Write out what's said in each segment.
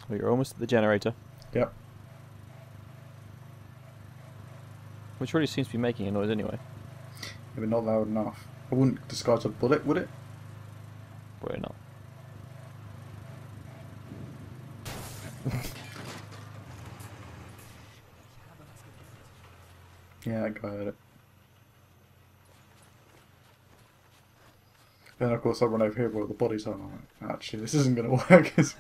Well, you're almost at the generator, Yep. which already seems to be making a noise anyway. Maybe not loud enough. I wouldn't disguise a bullet, would it? Probably not. Yeah, that guy heard it. Then of course I run over here where the bodies are. Like, actually, this isn't going to work, is it?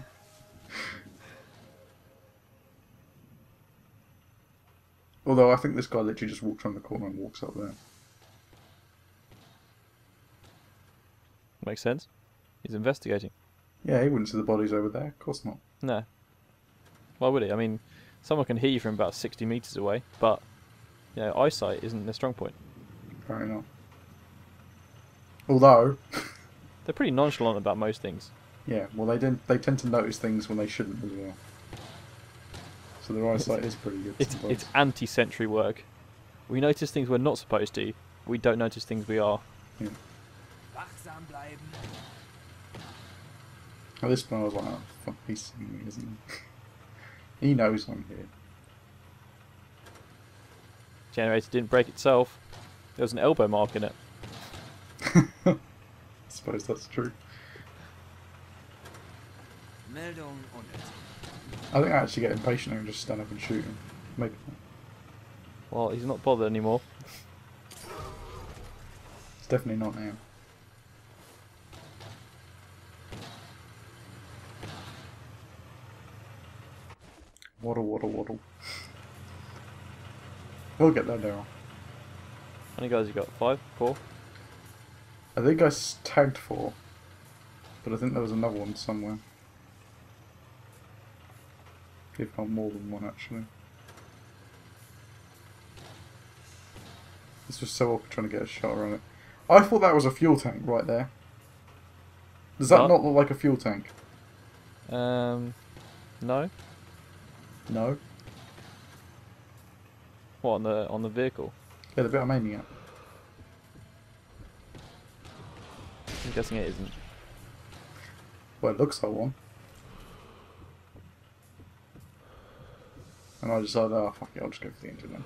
Although I think this guy literally just walks around the corner and walks up there. Makes sense. He's investigating. Yeah, he wouldn't see the bodies over there. Of course not. No. Why would he? I mean, someone can hear you from about 60 meters away, but eyesight isn't their strong point. Apparently not. Although, They're pretty nonchalant about most things. yeah, well they tend to notice things when they shouldn't as well. So their eyesight is pretty good. It's anti-sentry work. We notice things we're not supposed to. We don't notice things we are. Yeah. At this point I was like, oh fuck, he's seeing me, isn't he? He knows I'm here. Generator didn't break itself. There was an elbow mark in it. I suppose that's true. I think I actually get impatient and just stand up and shoot him. Maybe not. Well, he's not bothered anymore. It's definitely not now. Waddle, waddle, waddle. We'll get there, Daryl. How many guys you got? 5? 4? I think I tagged 4, but I think there was another one somewhere. If not more than one, actually. This was so awkward trying to get a shot around it. I thought that was a fuel tank right there. Does that What? not look like a fuel tank? No. No. What, on the vehicle? Yeah, the bit I'm aiming at. I'm guessing it isn't. Well, it looks like one. And I decided, oh fuck it, I'll just go for the engine then.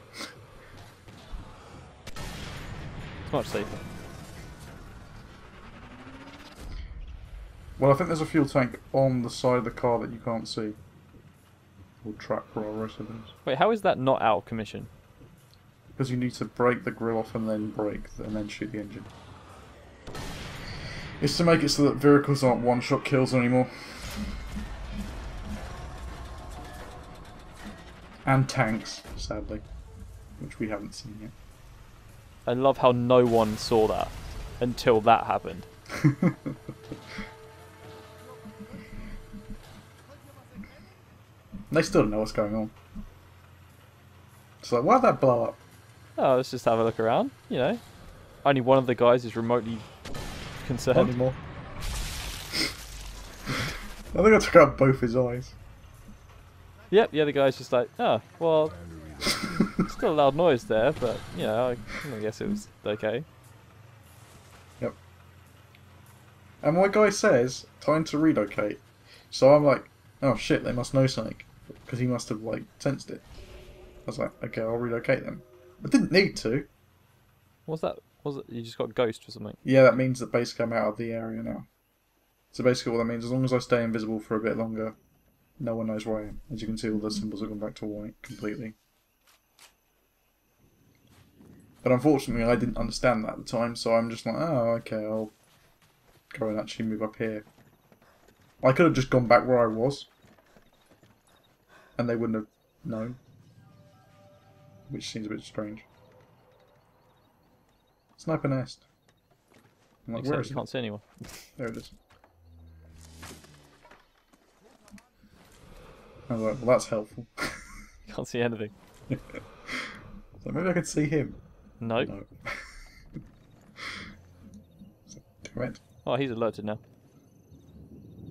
It's much safer. Well, I think there's a fuel tank on the side of the car that you can't see. Or truck or whatever it is. Wait, how is that not out of commission? Because you need to break the grill off and then brake and then shoot the engine. It's to make it so that vehicles aren't one-shot kills anymore. And tanks, sadly. Which we haven't seen yet. I love how no one saw that until that happened. They still don't know what's going on. It's like, why'd that blow up? Oh, let's just have a look around, you know. Only one of the guys is remotely concerned. Anymore. I think I took out both his eyes. Yep, the other guy's just like, oh, well, still a loud noise there, but, you know, I guess it was okay. Yep. And my guy says, time to relocate. So I'm like, oh shit, they must know something. Because he must have, like, sensed it. I was like, okay, I'll relocate them. I didn't need to. What's that? Was it you just got ghost or something? Yeah, that means that basically I'm out of the area now. So basically what that means, as long as I stay invisible for a bit longer, no one knows where I am. As you can see, all the symbols have gone back to white completely. But unfortunately, I didn't understand that at the time, so I'm just like, oh, okay, I'll go and actually move up here. I could have just gone back where I was, and they wouldn't have known. Which seems a bit strange. Sniper nest. I'm like, Except where is you it? can't see anyone. There it is. I was like, well, that's helpful. You can't see anything. So maybe I could see him. No. No. So, damn it. Oh, he's alerted now.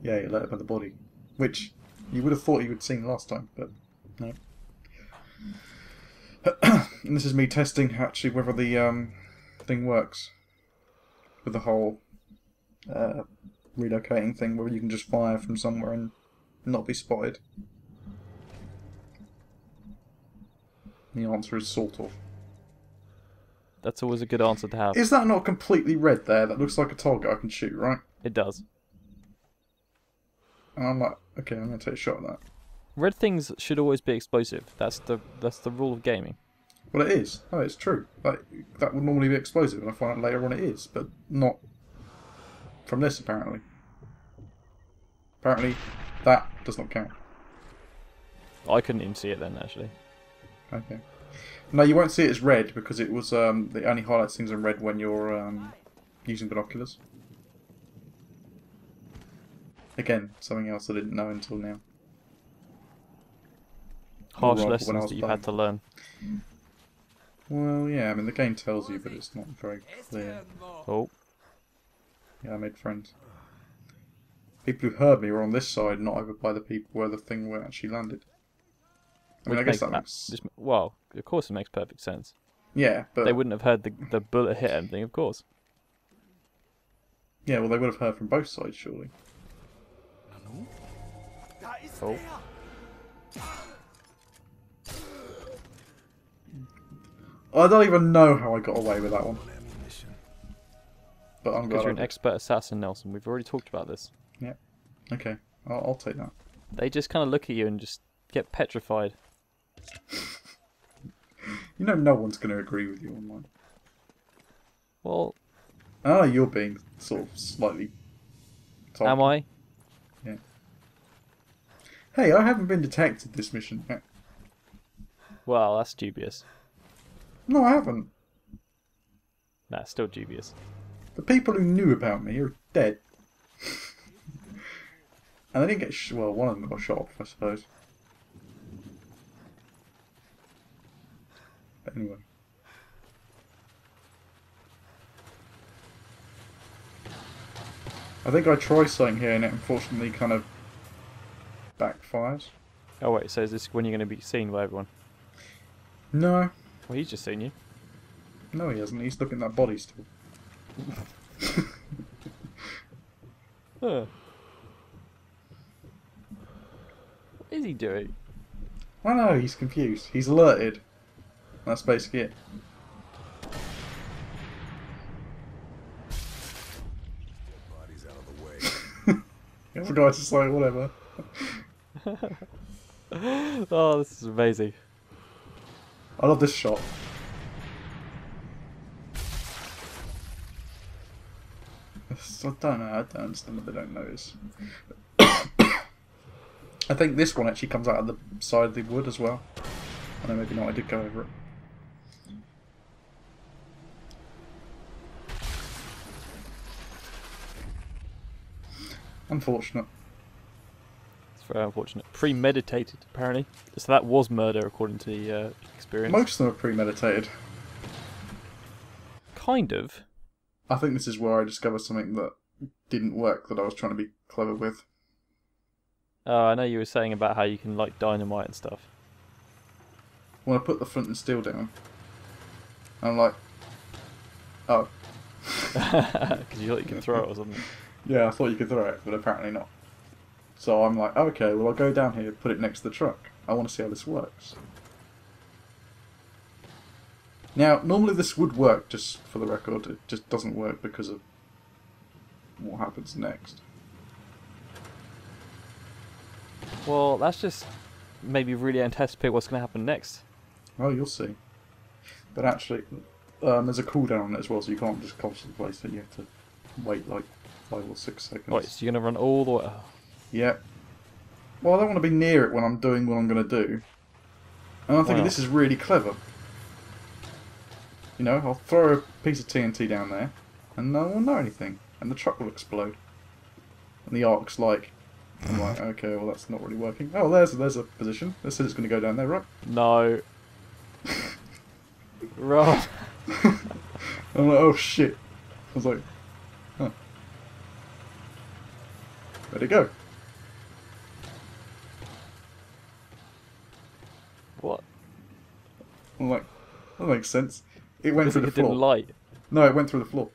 Yeah, you let him by the body. Which you would have thought you had seen last time, but no. And this is me testing actually whether the thing works. With the whole relocating thing, whether you can just fire from somewhere and not be spotted? The answer is sort of. That's always a good answer to have. Is that not completely red there? That looks like a target I can shoot, right? It does. And I'm like, okay, I'm going to take a shot at that. Red things should always be explosive. That's the rule of gaming. Well, it is. Oh, it's true. Like, that would normally be explosive, and I find out later on it is, but not from this, apparently. Apparently, that does not count. I couldn't even see it then, actually. Okay. No, you won't see it as red, because it was, it only highlights things in red when you're using binoculars. Again, something else I didn't know until now. Harsh lessons that you've had to learn. Well, yeah, I mean, the game tells you, but it's not very clear. Oh. Yeah, I made friends. People who heard me were on this side, not over by the people where the thing actually landed. I mean, I guess that makes... Well, of course it makes perfect sense. Yeah, but... They wouldn't have heard the bullet hit anything, of course. Yeah, well, they would have heard from both sides, surely. Oh. I don't even know how I got away with that one. But I'm glad Because you're an expert assassin, Nelson. We've already talked about this. Yeah. Okay, I'll take that. They just kind of look at you and just get petrified. You know no one's going to agree with you online. Well... Oh, you're being sort of slightly... talky. Am I? Yeah. Hey, I haven't been detected this mission yet. Well, that's dubious. No, I haven't. Nah, still dubious. The people who knew about me are dead. And they didn't get well, one of them got shot off, I suppose. But anyway. I think I tried something here and it unfortunately kind of backfires. Oh wait, so is this when you're going to be seen by everyone? No. Well, he's just seen you. No, he hasn't. He's looking at that body still. Huh. What is he doing? I don't know, he's confused. He's alerted. That's basically it. Body's out of the way. The other guy's just like, whatever. Oh, this is amazing. I love this shot. I don't know, I don't understand what they don't notice. I think this one actually comes out of the side of the wood as well. I know maybe not, I did go over it. Unfortunate. It's very unfortunate. Premeditated, apparently. So that was murder, according to the experience. Most of them are premeditated. Kind of. I think this is where I discovered something that didn't work that I was trying to be clever with. Oh, I know you were saying about how you can like dynamite and stuff. When I put the flint and steel down, I'm like, oh. Because you thought you could throw it or something. Yeah, I thought you could throw it, but apparently not. So I'm like, okay, well I'll go down here, put it next to the truck. I want to see how this works. Now, normally this would work, just for the record. It just doesn't work because of what happens next. Well, that's just maybe really anticipate what's going to happen next. Oh, you'll see. But actually, there's a cooldown on it as well, so you can't just constantly place it. You have to wait like 5 or 6 seconds. Right, so you're going to run all the way... Oh. Yep. Well, I don't want to be near it when I'm doing what I'm going to do. And I'm thinking this is really clever. You know, I'll throw a piece of TNT down there, and no one will know anything, and the truck will explode. And the arc's like... I'm like, okay, well that's not really working. Oh, there's a position. They said it's going to go down there, right? No. Right. I'm like, oh shit. I was like, huh. Where'd it go? What? I'm like, that makes sense. It went through the It floor. didn't light. No, it went through the floor.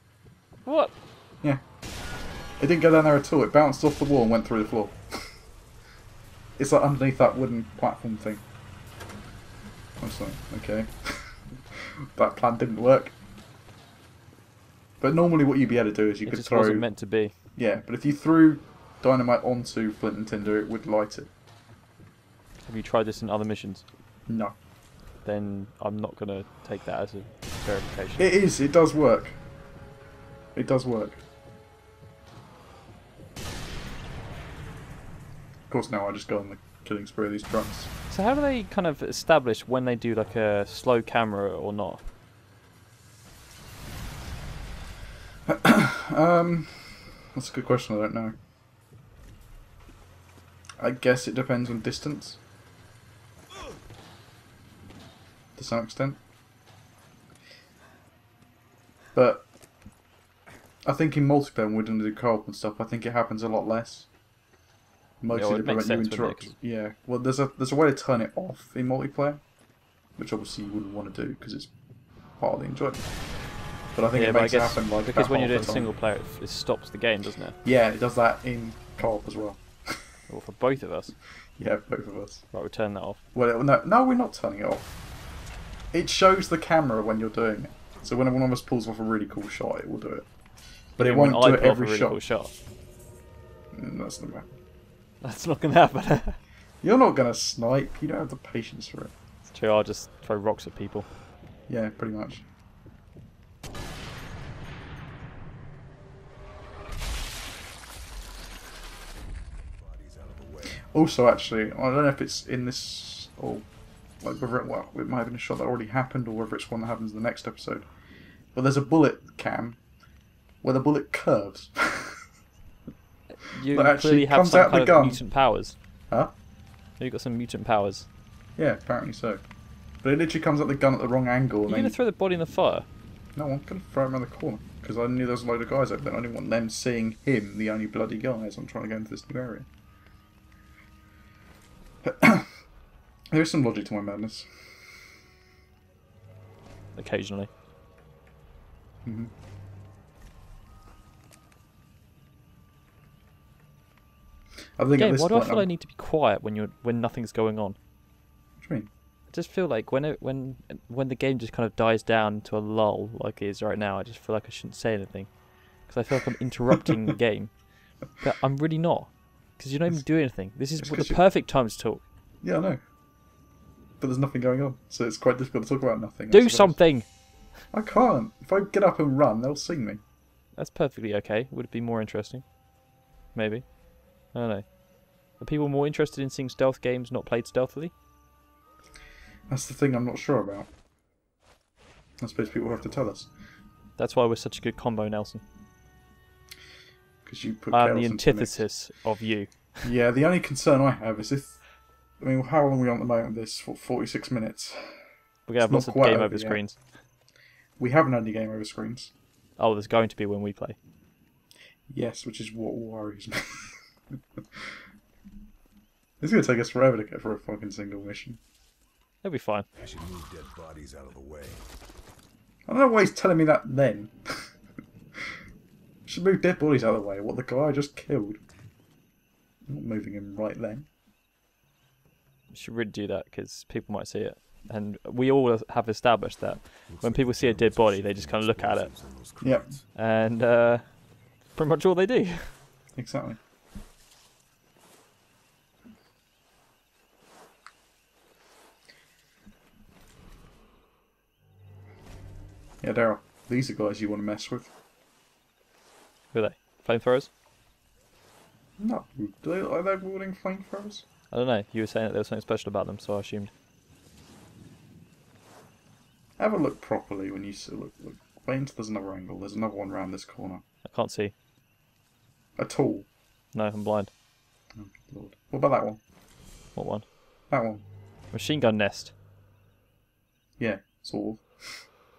What? Yeah. It didn't go down there at all. It bounced off the wall and went through the floor. It's like underneath that wooden platform thing. I was like, okay. That plan didn't work. But normally what you'd be able to do is you It could just throw... wasn't meant to be. Yeah, but if you threw dynamite onto Flint and Tinder, it would light it. Have you tried this in other missions? No. Then I'm not going to take that as a verification. It is, it does work. It does work. Of course now I just go on the killing spree of these trucks. So how do they kind of establish when they do like a slow camera or not? That's a good question, I don't know. I guess it depends on distance. To some extent. But I think in multiplayer when we're doing the co-op and stuff, I think it happens a lot less. Mostly to prevent you interrupting. Yeah. Well, there's a way to turn it off in multiplayer, which obviously you wouldn't want to do because it's part of the enjoyment. But I think it makes it happen like because that when you're half doing the time. single player, it stops the game, doesn't it? Yeah, it does that in co-op as well. Or for both of us. Yeah, both of us. Right, we'll turn that off. Well, no, we're not turning it off. It shows the camera when you're doing it. So when one of us pulls off a really cool shot, it will do it. But it won't do it every shot. Cool shot. That's not bad. That's not going to happen. You're not going to snipe. You don't have the patience for it. It's true, I'll just throw rocks at people. Yeah, pretty much. Also, actually, I don't know if it's in this or like whether it might have been a shot that already happened or whether it's one that happens in the next episode. But there's a bullet cam where the bullet curves. You That clearly actually have comes some out the kind gun. of mutant powers. Huh? You've got some mutant powers. Yeah, apparently so. But it literally comes out the gun at the wrong angle. You're going to throw the body in the fire? No, I'm going to throw him around the corner. Because I knew there was a load of guys over there. I didn't want them seeing him, the only bloody guy, as I'm trying to go into this new area. There is some logic to my madness. Occasionally. Mm-hmm. I think at Game, this why do I point feel I need to be quiet when nothing's going on? What do you mean? I just feel like when the game just kind of dies down to a lull like it is right now, I just feel like I shouldn't say anything because I feel like I'm interrupting the game, but I'm really not because you're not even doing anything. This is the perfect time to talk. Yeah, I know. But there's nothing going on, so it's quite difficult to talk about nothing. Do something! I can't. If I get up and run, they'll see me. That's perfectly okay. Would it be more interesting? Maybe. I don't know. Are people more interested in seeing stealth games not played stealthily? That's the thing I'm not sure about. I suppose people have to tell us. That's why we're such a good combo, Nelson. Because you put I'm chaos the into antithesis of you. Yeah, the only concern I have is if... I mean, how long are we on at the moment? This for 46 minutes. We're going to have lots of game over screens. We haven't had any game over screens. Oh, there's going to be when we play. Yes, which is what worries me. It's going to take us forever to get for a fucking single mission. It'll be fine. I should move dead bodies out of the way. I don't know why he's telling me that then. Should move dead bodies out of the way. What the guy I just killed. I'm not moving him right then. You should really do that because people might see it. And we all have established that when people see a dead body, they just kind of look at it. Yep. And pretty much all they do. Exactly. Yeah, Daryl, these are guys you want to mess with. Who are they? Flamethrowers? No. Are they wielding flamethrowers? I don't know. You were saying that there was something special about them, so I assumed. Have a look properly when you see. Look. Wait, there's another angle. There's another one around this corner. I can't see. At all. No, I'm blind. Oh, good Lord. What about that one? What one? That one. Machine gun nest. Yeah, sort of.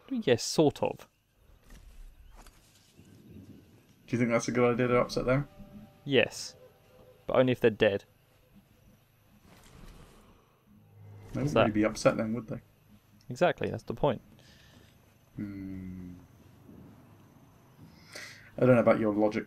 Yes, sort of. Do you think that's a good idea to upset them? Yes. But only if they're dead. They What's wouldn't really that? be upset then, would they? Exactly, that's the point. I don't know about your logic.